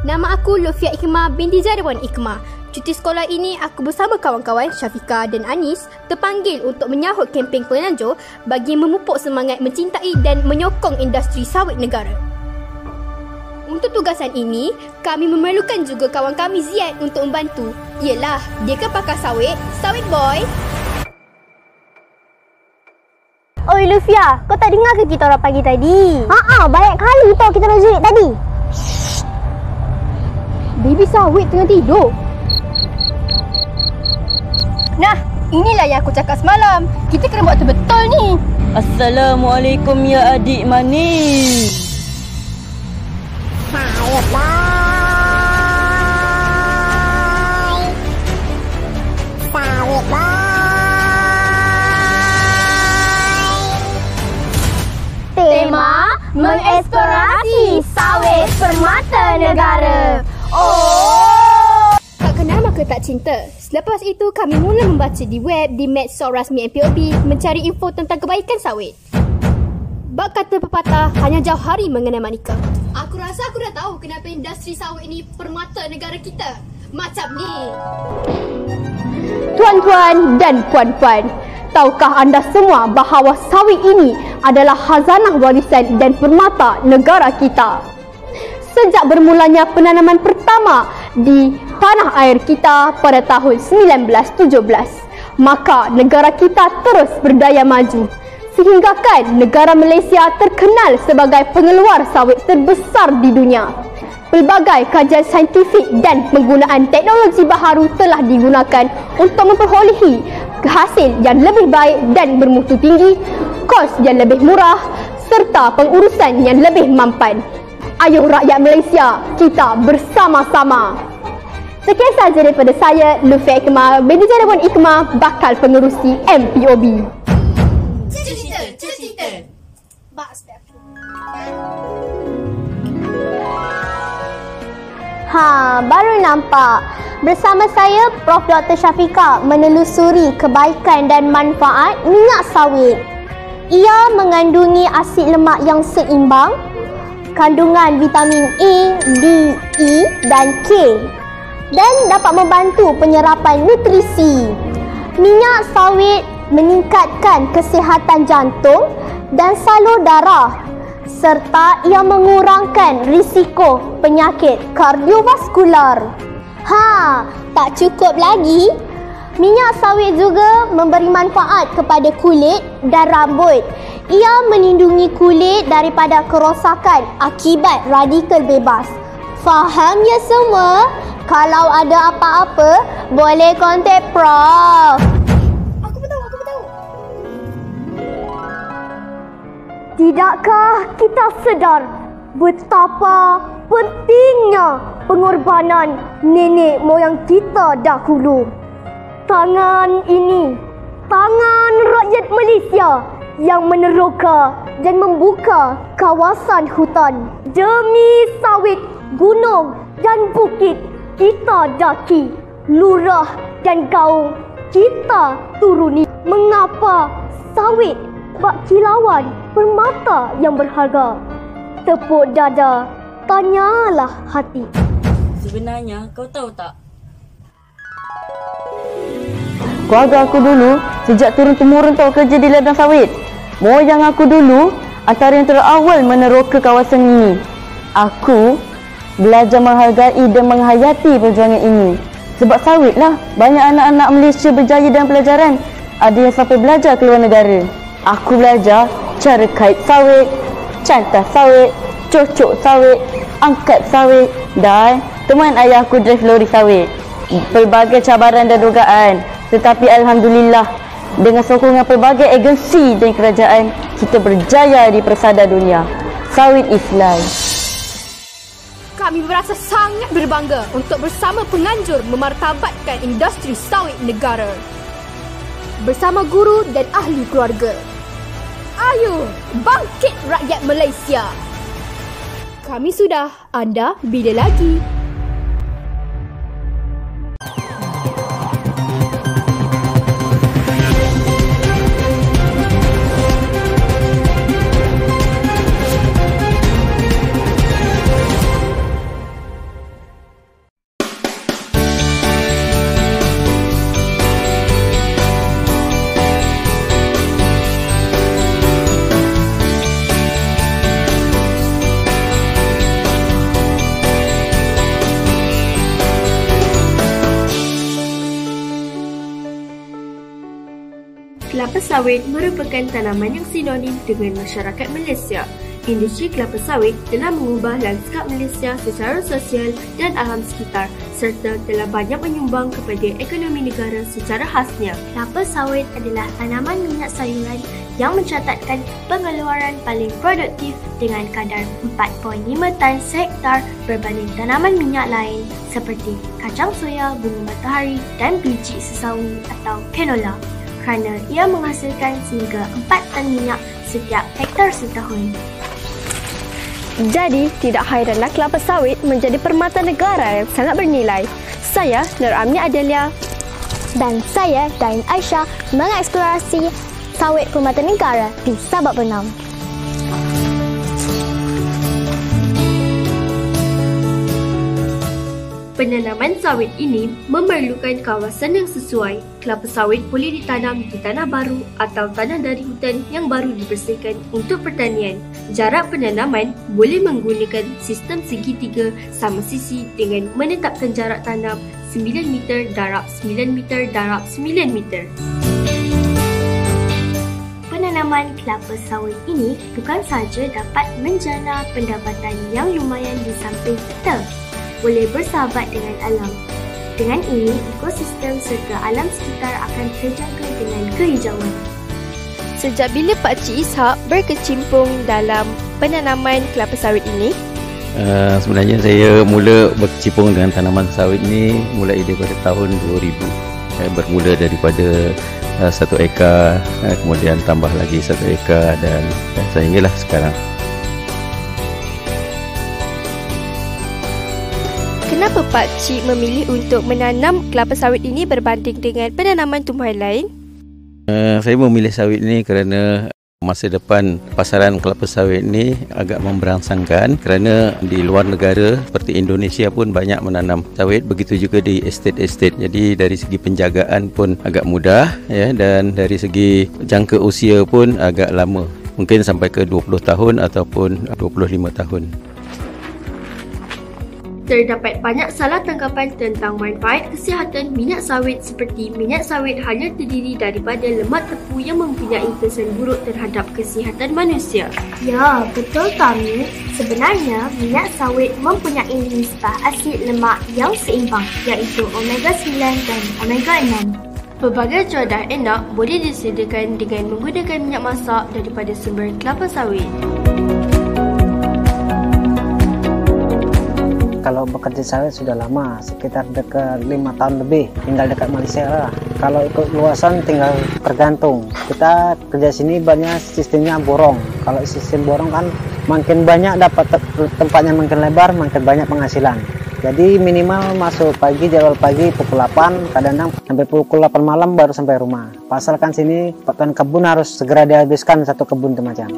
Nama aku Lufia Ikmah binti Jarawan Ikmah. Cuti sekolah ini aku bersama kawan-kawan Syafiqah dan Anis terpanggil untuk menyahut kempen penganjur bagi memupuk semangat mencintai dan menyokong industri sawit negara. Untuk tugasan ini, kami memerlukan juga kawan kami Ziad untuk membantu. Yelah, dia kan pakar sawit, sawit boy. Oi Lufia, kau tak dengar ke kita orang pagi tadi? Banyak kali tau kita orang zuit tadi. Baby sawit tengah tidur. Nah, inilah yang aku cakap semalam. Kita kena buat betul ni. Assalamualaikum ya adik manis. Sawit boy. Sawit boy. Tema mengeksplorasi sawit permata negara. Tak kenal maka tak cinta. Selepas itu kami mula membaca di web, di medsos rasmi MPOB mencari info tentang kebaikan sawit. Bak kata pepatah, hanya jauh hari mengenai manika. Aku rasa aku dah tahu kenapa industri sawit ni permata negara kita. Macam ni. Tuan-tuan dan puan-puan, tahukah anda semua bahawa sawit ini adalah khazanah warisan dan permata negara kita? Sejak bermulanya penanaman pertama di tanah air kita pada tahun 1917, maka negara kita terus berdaya maju. Sehinggakan negara Malaysia terkenal sebagai pengeluar sawit terbesar di dunia. Pelbagai kajian saintifik dan penggunaan teknologi baharu telah digunakan untuk memperolehi hasil yang lebih baik dan bermutu tinggi, kos yang lebih murah serta pengurusan yang lebih mampan. Ayuh rakyat Malaysia, kita bersama-sama. Sekian sahaja daripada saya, Lufia Ikmah binti Jarawan Ikmah, bakal pengerusi MPOB. Cerita. Baru nampak. Bersama saya, Prof. Dr. Syafiqah menelusuri kebaikan dan manfaat minyak sawit. Ia mengandungi asid lemak yang seimbang, kandungan vitamin A, D, E dan K, dan dapat membantu penyerapan nutrisi. Minyak sawit meningkatkan kesihatan jantung dan salur darah, serta ia mengurangkan risiko penyakit kardiovaskular. Tak cukup lagi, minyak sawit juga memberi manfaat kepada kulit dan rambut. Ia melindungi kulit daripada kerosakan akibat radikal bebas. Faham ya semua? Kalau ada apa-apa, boleh kontak Prof. Aku pun tahu. Tidakkah kita sedar betapa pentingnya pengorbanan nenek moyang kita dahulu? Tangan ini, tangan rakyat Malaysia yang meneroka dan membuka kawasan hutan. Demi sawit, gunung dan bukit kita daki, lurah dan gaung kita turuni. Mengapa sawit bak kilauan permata yang berharga? Tepuk dada, tanyalah hati. Sebenarnya kau tahu tak? Keluarga aku dulu sejak turun-temurun tahu kerja di ladang sawit. Moyang aku dulu antara yang terawal meneroka kawasan ini. Aku belajar menghargai dan menghayati perjuangan ini. Sebab sawitlah banyak anak-anak Malaysia berjaya dalam pelajaran. Ada yang sampai belajar ke luar negara. Aku belajar cara kait sawit, cantas sawit, cocok sawit, angkat sawit dan teman ayah aku drive lori sawit. Pelbagai cabaran dan dugaan, tetapi Alhamdulillah dengan sokongan pelbagai agensi dan kerajaan, kita berjaya di persada dunia. Sawit is life. Kami merasa sangat berbangga untuk bersama penganjur memartabatkan industri sawit negara. Bersama guru dan ahli keluarga. Ayo, bangkit rakyat Malaysia. Kami sudah, anda bila lagi? Kelapa sawit merupakan tanaman yang sinonim dengan masyarakat Malaysia. Industri kelapa sawit telah mengubah lanskap Malaysia secara sosial dan alam sekitar serta telah banyak menyumbang kepada ekonomi negara secara khasnya. Kelapa sawit adalah tanaman minyak sayuran yang mencatatkan pengeluaran paling produktif dengan kadar 4.5 tan sehektar berbanding tanaman minyak lain seperti kacang soya, bunga matahari dan biji sesawi atau canola, kerana ia menghasilkan sehingga 4 tan minyak setiap hektar setahun. Jadi, tidak hairanlah kelapa sawit menjadi permata negara yang sangat bernilai. Saya, Nur Amni Adelia. Dan saya, Dain Aisyah, mengeksplorasi sawit permata negara di Sabak Benam. Penanaman sawit ini memerlukan kawasan yang sesuai. Kelapa sawit boleh ditanam di tanah baru atau tanah dari hutan yang baru dibersihkan untuk pertanian. Jarak penanaman boleh menggunakan sistem segitiga sama sisi dengan menetapkan jarak tanam 9 meter darab 9 meter darab 9 meter. Penanaman kelapa sawit ini bukan sahaja dapat menjana pendapatan yang lumayan di samping kita, boleh bersahabat dengan alam. Dengan ini, ekosistem serta alam sekitar akan terjaga dengan kehijauan. Sejak bila Pak Cik Ishak berkecimpung dalam penanaman kelapa sawit ini? Sebenarnya saya mula berkecimpung dengan tanaman sawit ni mulai daripada tahun 2000. Saya bermula daripada 1 ekar, kemudian tambah lagi 1 ekar dan sehinggalah sekarang. Kenapa Pak Cik memilih untuk menanam kelapa sawit ini berbanding dengan penanaman tumbuhan lain? Saya memilih sawit ni kerana masa depan pasaran kelapa sawit ni agak memberangsangkan kerana di luar negara seperti Indonesia pun banyak menanam sawit, begitu juga di estate-estate. Jadi dari segi penjagaan pun agak mudah ya, dan dari segi jangka usia pun agak lama. Mungkin sampai ke 20 tahun ataupun 25 tahun. Terdapat banyak salah tanggapan tentang manfaat kesihatan minyak sawit seperti minyak sawit hanya terdiri daripada lemak tepu yang mempunyai kesan buruk terhadap kesihatan manusia. Ya, betul kami. Sebenarnya, minyak sawit mempunyai nisbah asid lemak yang seimbang iaitu omega 9 dan omega 6. Pelbagai cuadah enak boleh disediakan dengan menggunakan minyak masak daripada sumber kelapa sawit. Kalau bekerja sawit sudah lama, sekitar dekat 5 tahun lebih, tinggal dekat Malaysia lah. Kalau ikut luasan tinggal tergantung. Kita kerja sini banyak sistemnya borong. Kalau sistem borong kan makin banyak dapat tempatnya, makin lebar, makin banyak penghasilan. Jadi minimal masuk pagi, jadwal pagi pukul 8, kadang-kadang sampai pukul 8 malam baru sampai rumah. Pasalkan sini pakaian kebun harus segera dihabiskan, 1 kebun itu macam.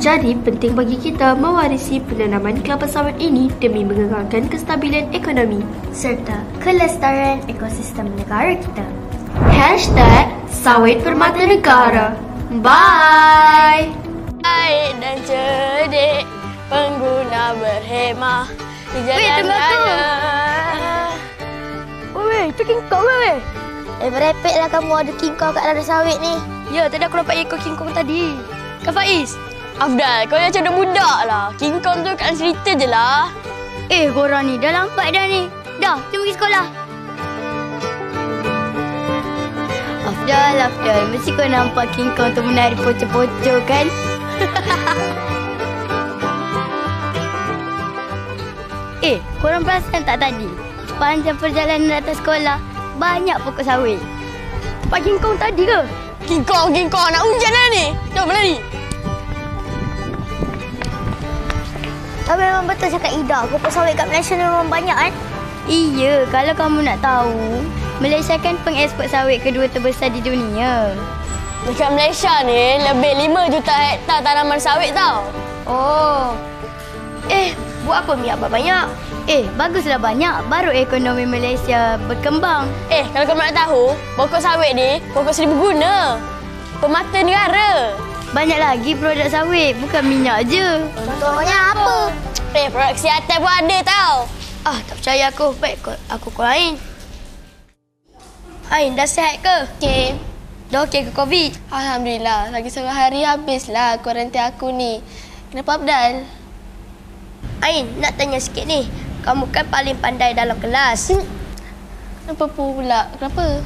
Jadi, penting bagi kita mewarisi penanaman kelapa sawit ini demi mengekalkan kestabilan ekonomi serta kelestarian ekosistem negara kita. #Sawit Permata Negara. Bye! Baik dan cerdik, pengguna berhemah di jalan-jalan. Weh, itu King Kong weh. Merepek lah kamu ada King Kong kat ladang sawit ni. Ya, tadi aku nampak ekor King Kong tadi. Kak Faiz, Afdal, kau yang macam budak lah. King Kong tu kat cerita je lah. Korang ni dah lambat dah ni. Dah, kita pergi sekolah. Afdal, mesti kau nampak King Kong tu menari pocong-pocong kan? Korang perasan tak tadi? Sepanjang perjalanan datang sekolah, banyak pokok sawit. Pak King Kong tadi ke? King Kong, nak hujan dah ni. Jom berlari. Tapi memang betul cakap Ida, pokok sawit kat Malaysia memang banyak kan? Iya, kalau kamu nak tahu, Malaysia kan pengeksport sawit kedua terbesar di dunia. Dekat Malaysia ni lebih 5 juta hektar tanaman sawit tau. Oh. Buat apa minyak banyak? Baguslah banyak. Baru ekonomi Malaysia berkembang. Kalau kau nak tahu, pokok sawit ni pokok serbaguna. Pemata negara. Banyak lagi produk sawit, bukan minyak je. Contohnya apa? Produk kesihatan pun ada tau. Tak percaya aku. Baik, aku call Ain. Ain, dah sihat ke? Okey. Dah okey ke COVID? Alhamdulillah. Lagi seorang hari habislah kuarantin aku ni. Kenapa Abdal? Ain, nak tanya sikit ni. Kamu kan paling pandai dalam kelas. Kenapa pula? Kenapa?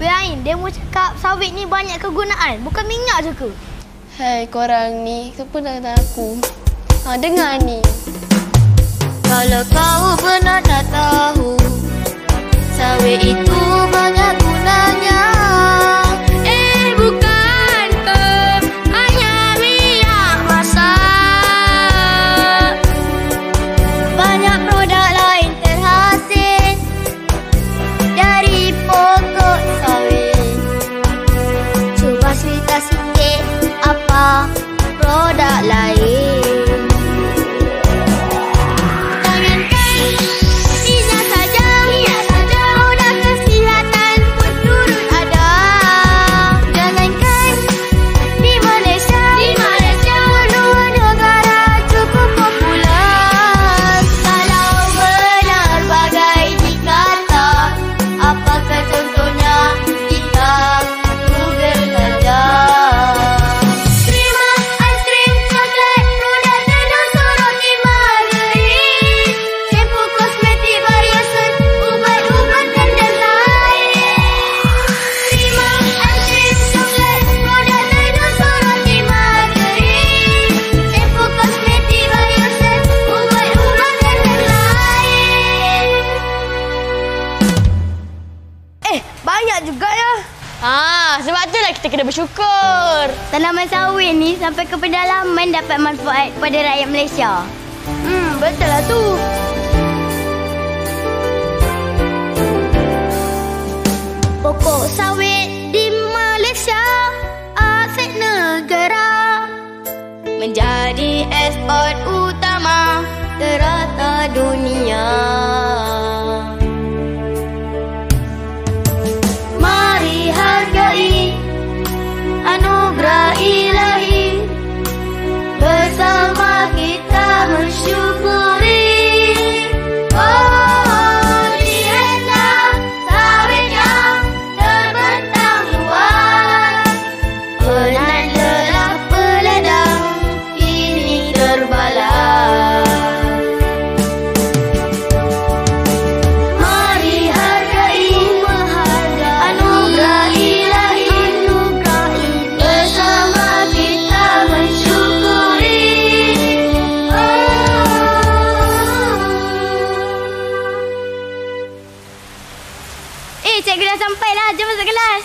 Weh Ain, dia mau cakap sawit ni banyak kegunaan. Bukan minyak je ke? Hai korang ni, siapa nak kata aku? Dengar ni. Kalau kau pernah tak tahu, sawit itu banyak gunanya. Bukan ke hanya minyak masak. Banyak produk lain terhasil dari pokok sawit. Cuba cerita sikit apa produk lain. Sebab itulah kita kena bersyukur. Tanaman sawit ni sampai ke pedalaman dapat manfaat kepada rakyat Malaysia. Betul lah tu. Pokok sawit di Malaysia aset negara, menjadi ekspor utama terata dunia. Mari hargai anugerah ilahi, bersama kita mensyukuri. Oh, lihatlah sawit yang terbentang luas, penat lelah peladang kini terbalas. Mari hargai anugerah ilahi, bersama kita mensyukuri. Cikgu dah sampai lah. Jom masuk kelas.